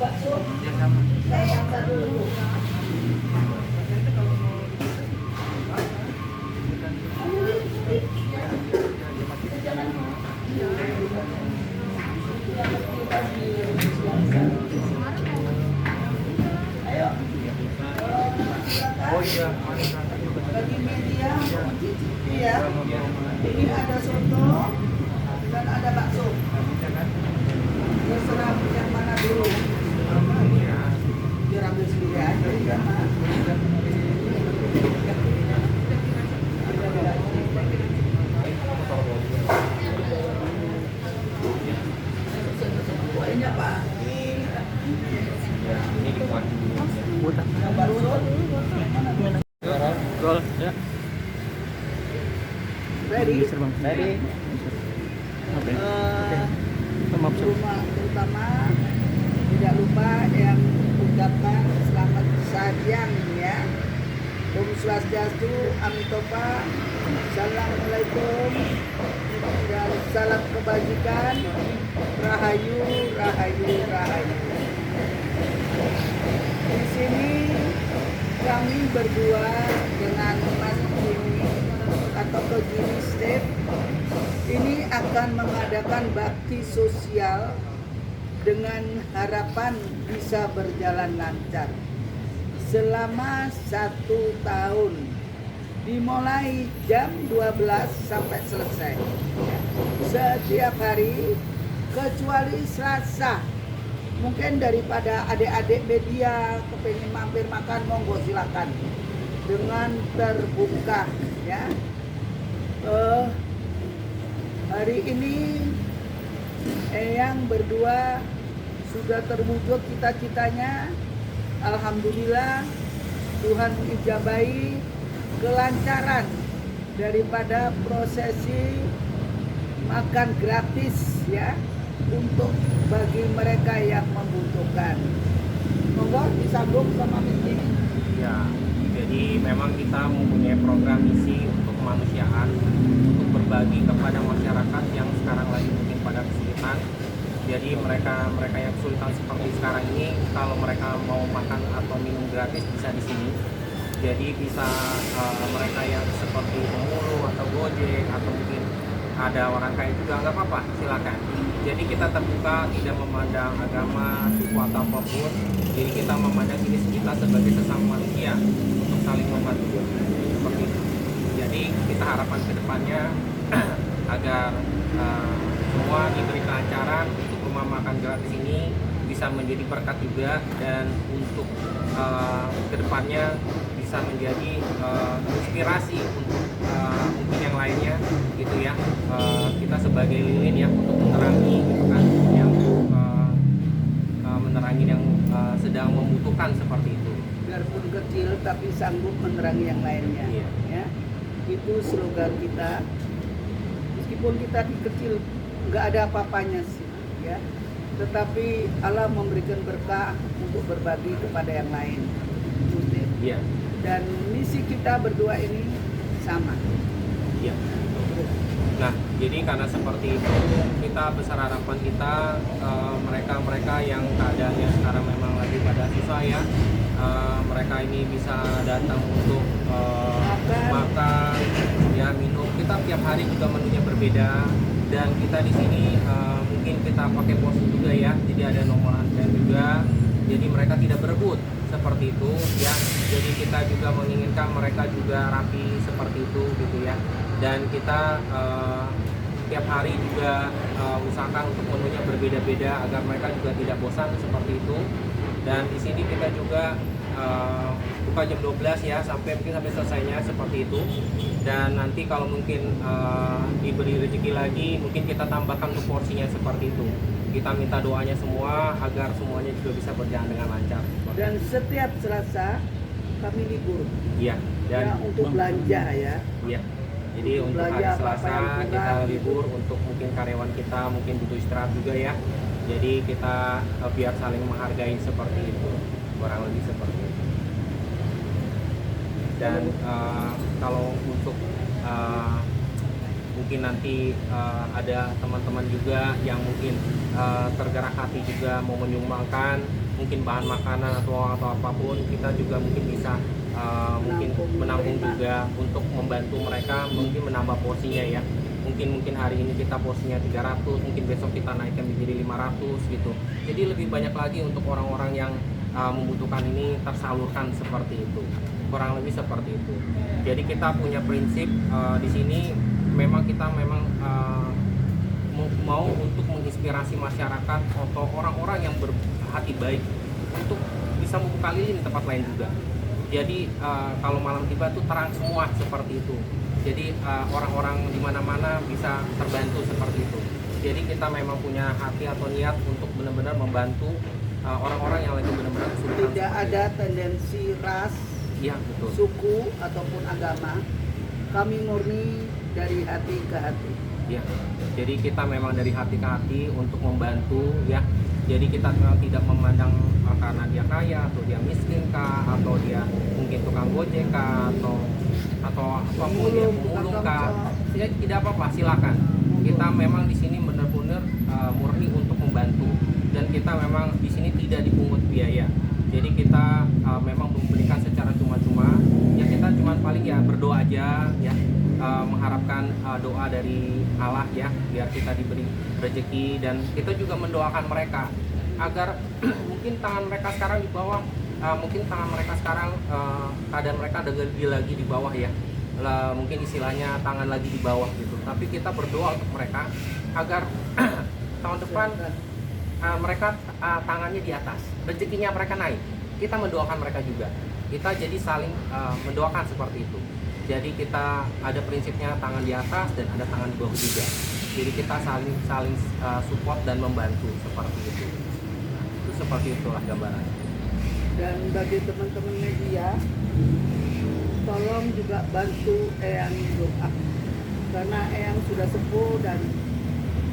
bakso? Ya sama. Saya antar dulu. Ayo. Oh iya, Bagi media mencicipi ya. Ini ada soto dan ada bakso. Terserah yang mana dulu. Biar ambil sendiri aja ya, Mas. Banyak Pak. Ini dibuat. Yang bakso. Gol, ya. Ready? Ready. Oke. Maaf, Rumah terutama tidak lupa yang ucapkan selamat siang ya. Om Swastiastu, Amitopa, Assalamualaikum, dan salam kebajikan, Rahayu, Rahayu, Rahayu. Di sini kami berdua dengan Mas Jimmy atau Ko Jimmy Step ini akan mengadakan bakti sosial dengan harapan bisa berjalan lancar selama 1 tahun, dimulai jam 12 sampai selesai setiap hari kecuali Selasa. Mungkin daripada adik-adik media kepengen mampir makan, monggo silakan dengan terbuka ya. Hari ini Eyang berdua sudah terwujud cita-citanya. Alhamdulillah Tuhan ijabahi kelancaran daripada prosesi makan gratis ya untuk bagi mereka yang membutuhkan. Monggo disambung sama Miss. Ya, jadi memang kita mempunyai program misi untuk kemanusiaan, untuk berbagi kepada masyarakat yang sekarang lagi mungkin pada kesulitan. Jadi mereka yang kesulitan seperti sekarang ini, kalau mereka mau makan atau minum gratis bisa di sini. Jadi bisa mereka yang seperti pemulung atau gojek atau mungkin ada orang kaya juga nggak apa-apa, silakan. Jadi kita terbuka, tidak memandang agama, suku atau apapun. Jadi kita memandang diri kita sebagai sesama manusia untuk saling membantu seperti itu. Jadi kita harapan kedepannya agar semua diberi kelancaran untuk rumah makan gratis ini bisa menjadi berkat juga, dan untuk kedepannya bisa menjadi inspirasi untuk mungkin yang lainnya gitu ya. Kita sebagai lilin ya untuk menerangi gitu kan, yang menerangi yang sedang membutuhkan seperti itu. Biarpun kecil tapi sanggup menerangi yang lainnya. Iya. Ya, itu slogan kita. Meskipun kita di kecil nggak ada apa-apanya sih, ya. Tetapi Allah memberikan berkah untuk berbagi kepada yang lain. Iya. Dan misi kita berdua ini sama. Iya. Nah, jadi karena seperti itu, kita besar harapan kita mereka-mereka yang keadaannya sekarang memang lagi pada susah ya, mereka ini bisa datang untuk makan, ya minum. Kita tiap hari juga menunya berbeda, dan kita di sini mungkin kita pakai pos juga ya, jadi ada nomor antrian juga. Jadi mereka tidak berebut seperti itu ya. Jadi kita juga menginginkan mereka juga rapi seperti itu gitu ya. Dan kita tiap hari juga usahakan untuk menunya berbeda-beda agar mereka juga tidak bosan seperti itu. Dan di sini kita juga buka jam 12 ya, sampai selesainya seperti itu. Dan nanti kalau mungkin diberi rezeki lagi, mungkin kita tambahkan untuk porsinya seperti itu. Kita minta doanya semua agar semuanya juga bisa berjalan dengan lancar. Dan setiap Selasa kami libur. Iya. Dan Ya, untuk belanja ya. iya. Jadi untuk hari Belanja apa-apa Selasa yang kurang, kita gitu. libur untuk mungkin karyawan kita mungkin butuh istirahat juga ya. Jadi kita biar saling menghargai seperti itu, kurang lebih seperti itu. Dan kalau untuk mungkin nanti ada teman-teman juga yang mungkin tergerak hati juga mau menyumbangkan, mungkin bahan makanan atau apapun, kita juga mungkin bisa mungkin menampung juga untuk membantu mereka, mungkin menambah porsinya ya. Mungkin hari ini kita porsinya 300, mungkin besok kita naikkan menjadi 500 gitu. Jadi lebih banyak lagi untuk orang-orang yang membutuhkan ini tersalurkan seperti itu. Kurang lebih seperti itu. Jadi kita punya prinsip di sini memang kita mau untuk menginspirasi masyarakat atau orang-orang yang berhati baik untuk bisa membuka lilin di tempat lain juga. Jadi kalau malam tiba tuh terang semua seperti itu. Jadi orang-orang di mana-mana bisa terbantu seperti itu. Jadi kita memang punya hati atau niat untuk benar-benar membantu orang-orang yang lagi benar-benar kesulitan. Tidak ada tendensi ras, Iya, betul. suku ataupun agama. Kami murni dari hati ke hati. Ya, jadi kita memang dari hati ke hati untuk membantu ya. Jadi kita memang tidak memandang karena dia kaya atau dia miskin kah, atau dia mungkin tukang gojek kah, atau apapun dia pemulung kah. Ya, tidak apa-apa, silakan. Kita memang di sini benar-benar murni untuk membantu, dan kita memang di sini tidak dipungut biaya. Jadi kita memang memberikan secara cuma-cuma. Ya kita cuma paling ya berdoa aja ya. Mengharapkan doa dari Allah ya, biar kita diberi rezeki, dan kita juga mendoakan mereka agar mungkin tangan mereka sekarang di bawah, mungkin tangan mereka sekarang keadaan mereka lagi di bawah ya, mungkin istilahnya tangan lagi di bawah gitu, tapi kita berdoa untuk mereka agar tahun depan mereka tangannya di atas, rezekinya mereka naik. Kita mendoakan mereka juga, kita jadi saling mendoakan seperti itu. Jadi kita ada prinsipnya tangan di atas dan ada tangan di bawah juga. Jadi kita saling support dan membantu seperti itu. Nah, itu seperti itulah gambarannya. Dan bagi teman-teman media, tolong juga bantu Eyang doa, karena Eyang sudah sepuh dan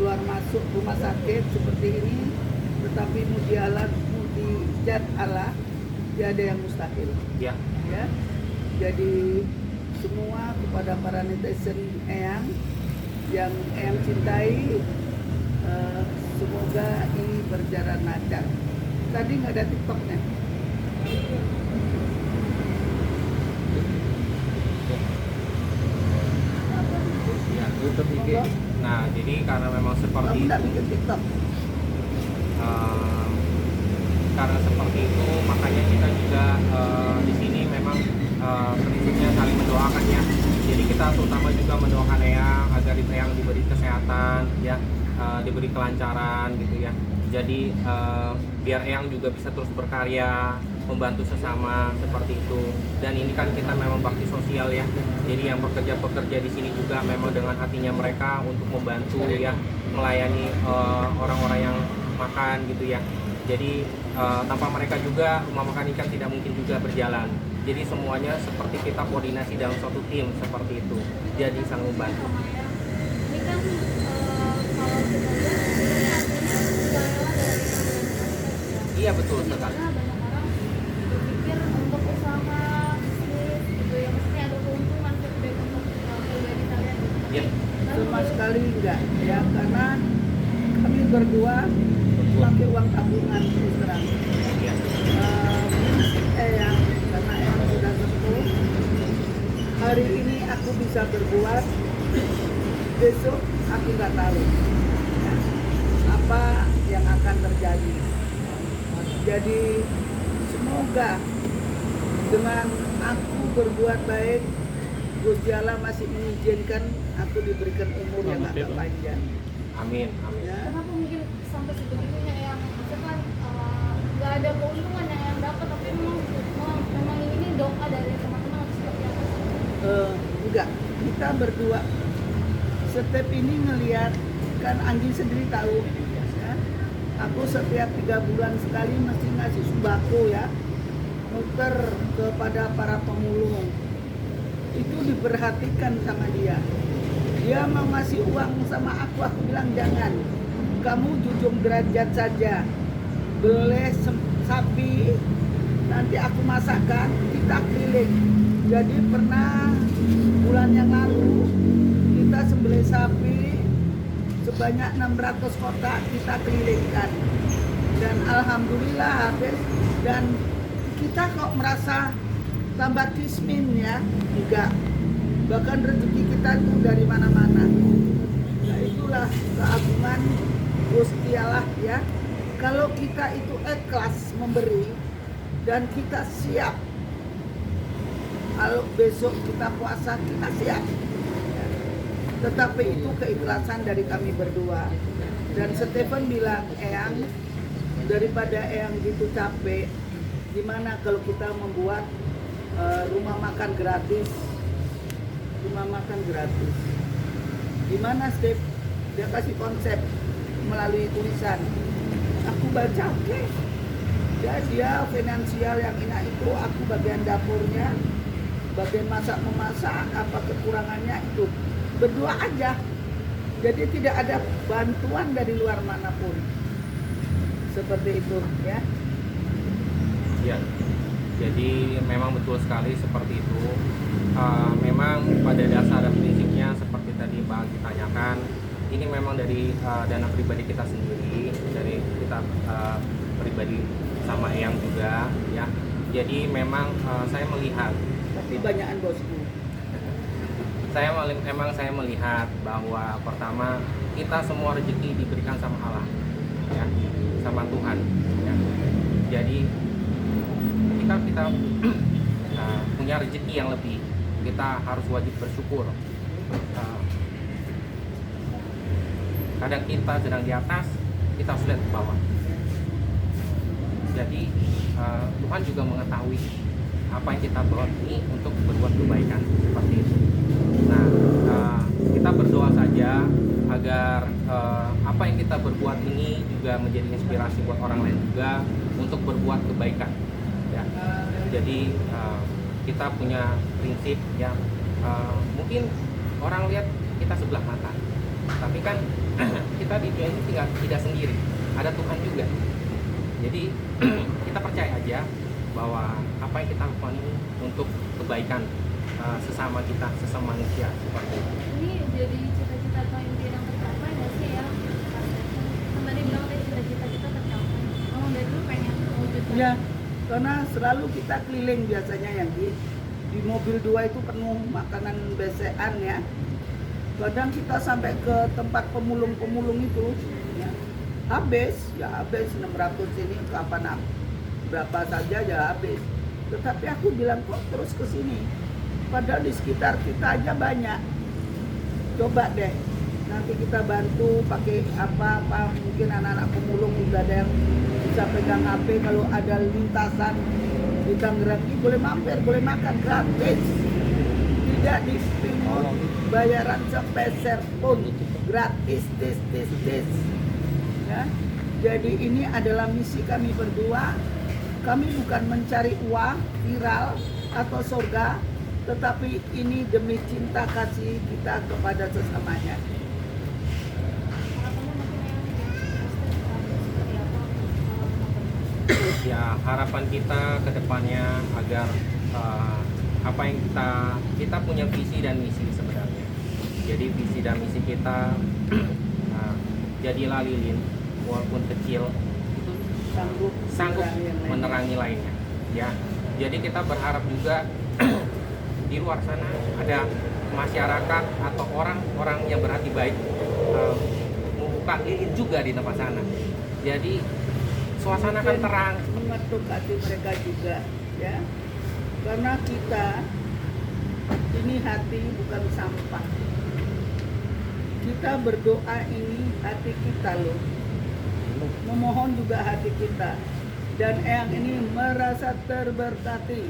keluar masuk rumah sakit seperti ini, tetapi mujizat Allah tiada yang mustahil. Ya. Ya, jadi semua kepada para netizen Eyang yang Eyang cintai, semoga ini berjalan lancar. Tadi nggak ada TikToknya. Apa itu? Ya, YouTube IG. Nah, jadi karena memang seperti Kamu nggak itu, bikin TikTok? karena seperti itu makanya kita juga di sini memang prinsipnya saling mendoakan ya. Jadi kita terutama juga mendoakan Eyang agar Eyang diberi kesehatan ya, diberi kelancaran gitu ya. Jadi biar Eyang juga bisa terus berkarya, membantu sesama seperti itu. Dan ini kan kita memang bakti sosial ya. Jadi yang bekerja di sini juga memang dengan hatinya mereka untuk membantu ya, melayani orang-orang yang makan gitu ya. Jadi tanpa mereka juga rumah makan ikan tidak mungkin juga berjalan. Jadi semuanya seperti kita koordinasi dalam suatu tim seperti itu. Jadi sangat membantu. Ini kan kalau kita lihat artinya sukarela dari masyarakat. Iya betul sekali. Karena banyak orang berpikir untuk usaha bisnis gitu ya, mesti ada keuntungan baik untuk pribadi kalian gitu. Ya, Sama sekali enggak ya, karena kami berdua pakai uang tabungan terus terang. ya. Eyang, karena Eyang sudah sepuh, hari ini aku bisa berbuat, besok aku nggak tahu ya, apa yang akan terjadi. Jadi semoga dengan aku berbuat baik, Gusti Allah masih mengizinkan aku diberikan umur yang agak panjang. Amin, amin. Ya. Kenapa mungkin sampai sebegitunya yang maksudnya kan nggak ada keuntungan yang dapat, tapi memang ini doa dari teman-teman atau seperti apa? Enggak, kita berdua step ini ngelihat, kan Anji sendiri tahu ya, aku setiap 3 bulan sekali mesti ngasih sembako ya, muter kepada para pemulung. Itu diperhatikan sama dia. Dia mau ngasih uang sama aku bilang jangan, kamu jujung derajat saja, beli sapi, nanti aku masakkan, kita keliling. Jadi pernah bulan yang lalu kita sembelih sapi sebanyak 600 kotak, kita kelilingkan. dan alhamdulillah habis, dan kita kok merasa tambah kismin ya, enggak, bahkan rezeki kita itu dari mana-mana. Nah itulah keagungan Gusti Allah ya, kalau kita itu ikhlas memberi dan kita siap, kalau besok kita puasa kita siap ya. Tetapi itu keikhlasan dari kami berdua. Dan Stephen bilang, Eyang, daripada Eyang gitu capek, gimana kalau kita membuat rumah makan gratis, gimana Steve? Dia kasih konsep melalui tulisan, aku baca, oke. Dia finansial yang ini itu, aku bagian dapurnya, bagian memasak, apa kekurangannya itu berdua aja. Jadi tidak ada bantuan dari luar manapun. Seperti itu ya. Ya, jadi memang betul sekali seperti itu. Memang pada dasar dan prinsipnya seperti tadi Bang ditanyakan, ini memang dari dana pribadi kita sendiri, dari kita pribadi sama Eyang juga ya. Jadi memang saya melihat, Tapi banyakan bosku. saya melihat bahwa pertama kita semua rezeki diberikan sama Allah ya, sama Tuhan ya. Jadi ketika kita punya rezeki yang lebih, kita harus wajib bersyukur. Kadang kita sedang di atas, kita sudah di bawah. Jadi Tuhan juga mengetahui apa yang kita buat ini untuk berbuat kebaikan seperti itu. Nah, kita berdoa saja agar apa yang kita berbuat ini juga menjadi inspirasi buat orang lain juga untuk berbuat kebaikan. Ya. Jadi kita punya prinsip yang mungkin orang lihat kita sebelah mata, tapi kan kita di dunia ini tidak sendiri, ada Tuhan juga. Jadi kita percaya aja bahwa apa yang kita lakukan ini untuk kebaikan sesama kita, sesama manusia seperti itu. Ini jadi cita-cita atau impian yang tercapai nggak sih ya? Tadi bilang tadi cita-cita kita tercapai. Kamu dari dulu pengen mewujudkan? Ya, karena selalu kita keliling biasanya yang di mobil 2 itu penuh makanan besean ya. Kadang kita sampai ke tempat pemulung itu ya, habis 600 ini kapan berapa saja ya habis. Tetapi aku bilang kok terus ke sini, padahal di sekitar kita aja banyak. Coba deh nanti kita bantu pakai apa mungkin anak-anak pemulung juga ada yang bisa pegang HP, kalau ada lintasan di Tangerang ini boleh mampir, boleh makan gratis, tidak dipungut bayaran sepeser pun, gratis tis. Ya. Jadi ini adalah misi kami berdua. Kami bukan mencari uang viral atau surga, tetapi ini demi cinta kasih kita kepada sesamanya. Ya, harapan kita ke depannya agar apa yang kita punya visi dan misi sebenarnya. Jadi visi dan misi kita jadilah lilin walaupun kecil itu sanggup menerangi lainnya ya. Jadi kita berharap juga di luar sana ada masyarakat atau orang-orang yang berhati baik membuka lilin juga di tempat sana. Jadi suasana kan terang, mengetuk hati mereka juga ya, karena kita ini hati bukan sampah. Kita berdoa ini hati kita loh, memohon juga hati kita, dan Eyang ini merasa terberkati.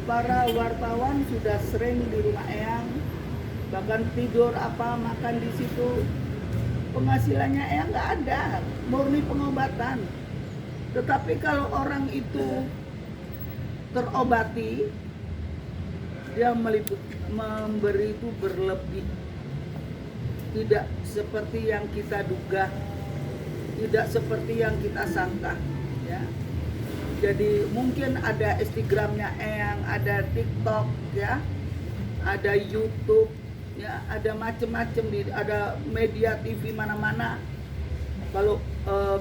Para wartawan sudah sering di rumah Eyang, bahkan tidur makan di situ. Penghasilannya Eyang nggak ada, murni pengobatan. Tetapi kalau orang itu terobati, dia memberi itu berlebih, tidak seperti yang kita duga, tidak seperti yang kita sangka ya. Jadi mungkin ada Instagramnya Eyang, ada TikTok ya, ada YouTube ya, ada macem-macem, ada media TV mana-mana. Kalau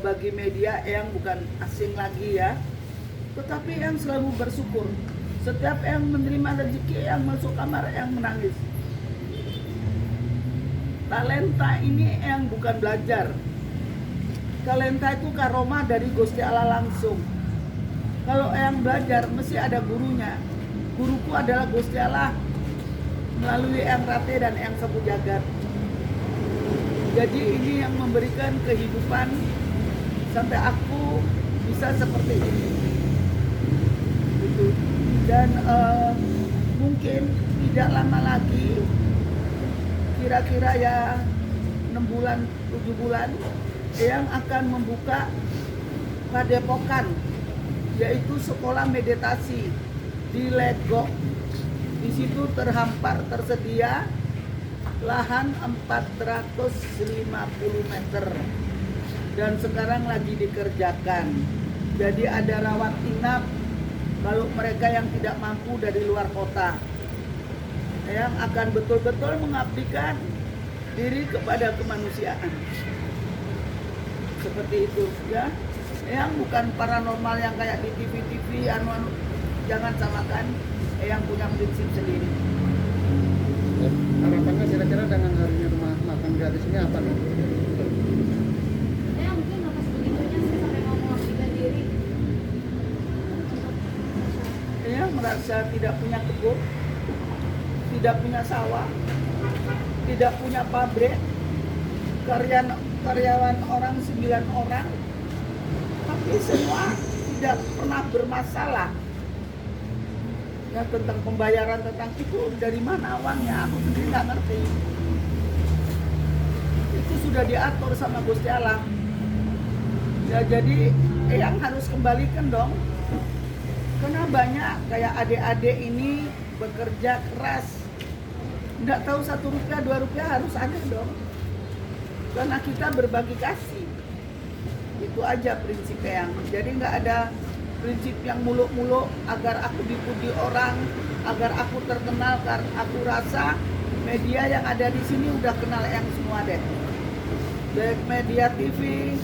bagi media Eyang bukan asing lagi ya, tetapi Eyang selalu bersyukur. Setiap Eyang menerima rezeki, Eyang masuk kamar, Eyang menangis. Talenta ini Eyang bukan belajar. Talenta itu karomah dari Gusti Allah langsung. Kalau Eyang belajar, mesti ada gurunya. Guruku adalah Gusti Allah melalui Eyang Rate dan Eyang Sapu Jagat. Jadi ini yang memberikan kehidupan sampai aku bisa seperti ini. Gitu. Dan mungkin tidak lama lagi, kira-kira ya 6 bulan, 7 bulan, Eyang akan membuka padepokan, yaitu sekolah meditasi di Legok. Di situ tersedia lahan 450 meter dan sekarang lagi dikerjakan. Jadi ada rawat inap kalau mereka yang tidak mampu dari luar kota, yang akan betul-betul mengabdikan diri kepada kemanusiaan. Seperti itu ya. Yang bukan paranormal yang kayak di TV-TV jangan samakan. Yang punya prinsip sendiri. Harapannya kira-kira dengan harinya rumah makan gratis ini apa nih? Ya mungkin lepas begitunya sih sampai mau mengabdikan diri. Saya merasa tidak punya kebun, tidak punya sawah, tidak punya pabrik, karyawan orang 9 orang, tapi semua tidak pernah bermasalah. Ya tentang pembayaran tentang itu dari mana uangnya aku sendiri nggak ngerti. Itu sudah diatur sama Gusti Allah. Ya jadi yang harus kembalikan dong. Karena banyak kayak adik-adik ini bekerja keras. Nggak tahu 1 rupiah 2 rupiah harus ada dong. Karena kita berbagi kasih. Itu aja prinsip yang. Jadi nggak ada prinsip yang muluk-muluk agar aku dipuji orang, agar aku terkenal. Karena aku rasa media yang ada di sini udah kenal yang semua deh. Baik media TV,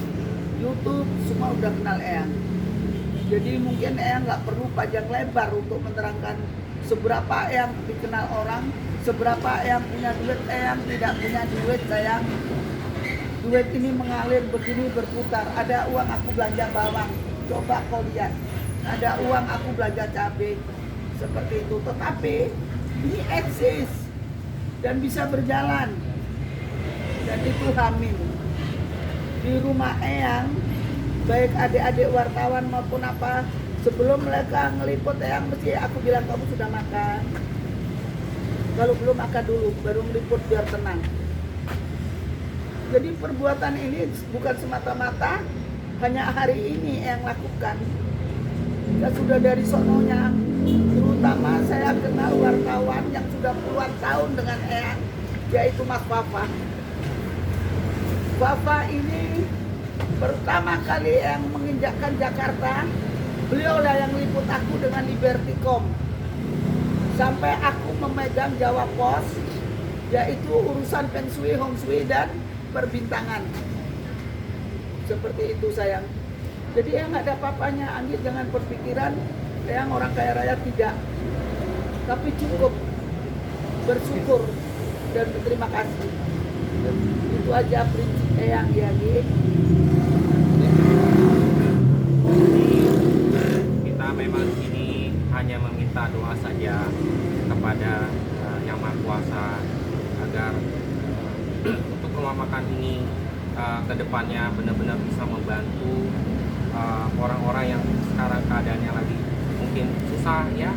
YouTube, semua udah kenal Eyang. Jadi mungkin Eyang nggak perlu panjang lebar untuk menerangkan seberapa Eyang dikenal orang, seberapa Eyang punya duit. Eyang tidak punya duit, sayang. Duit ini mengalir begini berputar. Ada uang aku belanja bawang. Coba kau lihat, ada uang aku belanja cabai seperti itu. Tetapi ini eksis dan bisa berjalan. Dan itu Amin. Di rumah Eyang, baik adik-adik wartawan maupun apa, sebelum mereka ngeliput Eyang mesti aku bilang kamu sudah makan. Kalau belum makan dulu, baru ngeliput biar tenang. Jadi perbuatan ini bukan semata-mata hanya hari ini yang lakukan. Ya sudah dari sononya, terutama saya kenal wartawan yang sudah puluhan tahun dengan Eyang, yaitu Mas Fafa. Fafa ini pertama kali yang menginjakkan Jakarta, beliaulah yang liput aku dengan Libertycom. Sampai aku memegang Jawa Pos, yaitu urusan Feng Shui, Hong Shui, dan perbintangan. Seperti itu sayang. Jadi yang nggak ada apa-apanya, Anggit jangan berpikiran yang orang kaya raya tidak. Tapi cukup bersyukur dan berterima kasih. Itu aja prinsip Eyang ya, Git. Kita memang di sini hanya meminta doa saja kepada Yang Maha Kuasa agar untuk rumah makan ini ke depannya benar-benar bisa membantu orang-orang yang sekarang keadaannya lagi mungkin susah ya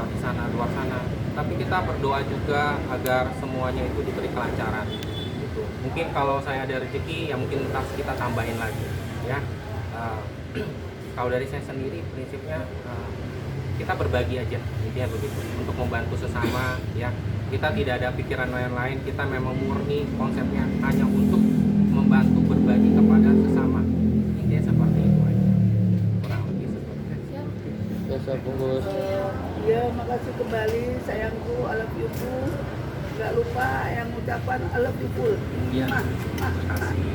di sana luar sana. Tapi kita berdoa juga agar semuanya itu diberi kelancaran. Gitu. Mungkin kalau saya ada rezeki ya mungkin kita tambahin lagi ya. Kalau dari saya sendiri prinsipnya kita berbagi aja, intinya begitu, untuk membantu sesama ya. Kita tidak ada pikiran lain-lain, kita memang murni konsepnya hanya untuk membantu berbagi kepada sesama. Intinya seperti itu aja. Kurang lebih seperti itu. Siap. Biasa bungkus. Ya makasih kembali sayangku, I love you full. Gak lupa yang ucapan I love you full. Iya. Mah, mah, Terima mah. kasih.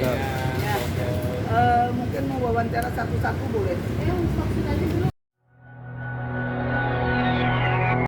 Ya. Mungkin mau wawancara satu-satu boleh. vaksin aja dulu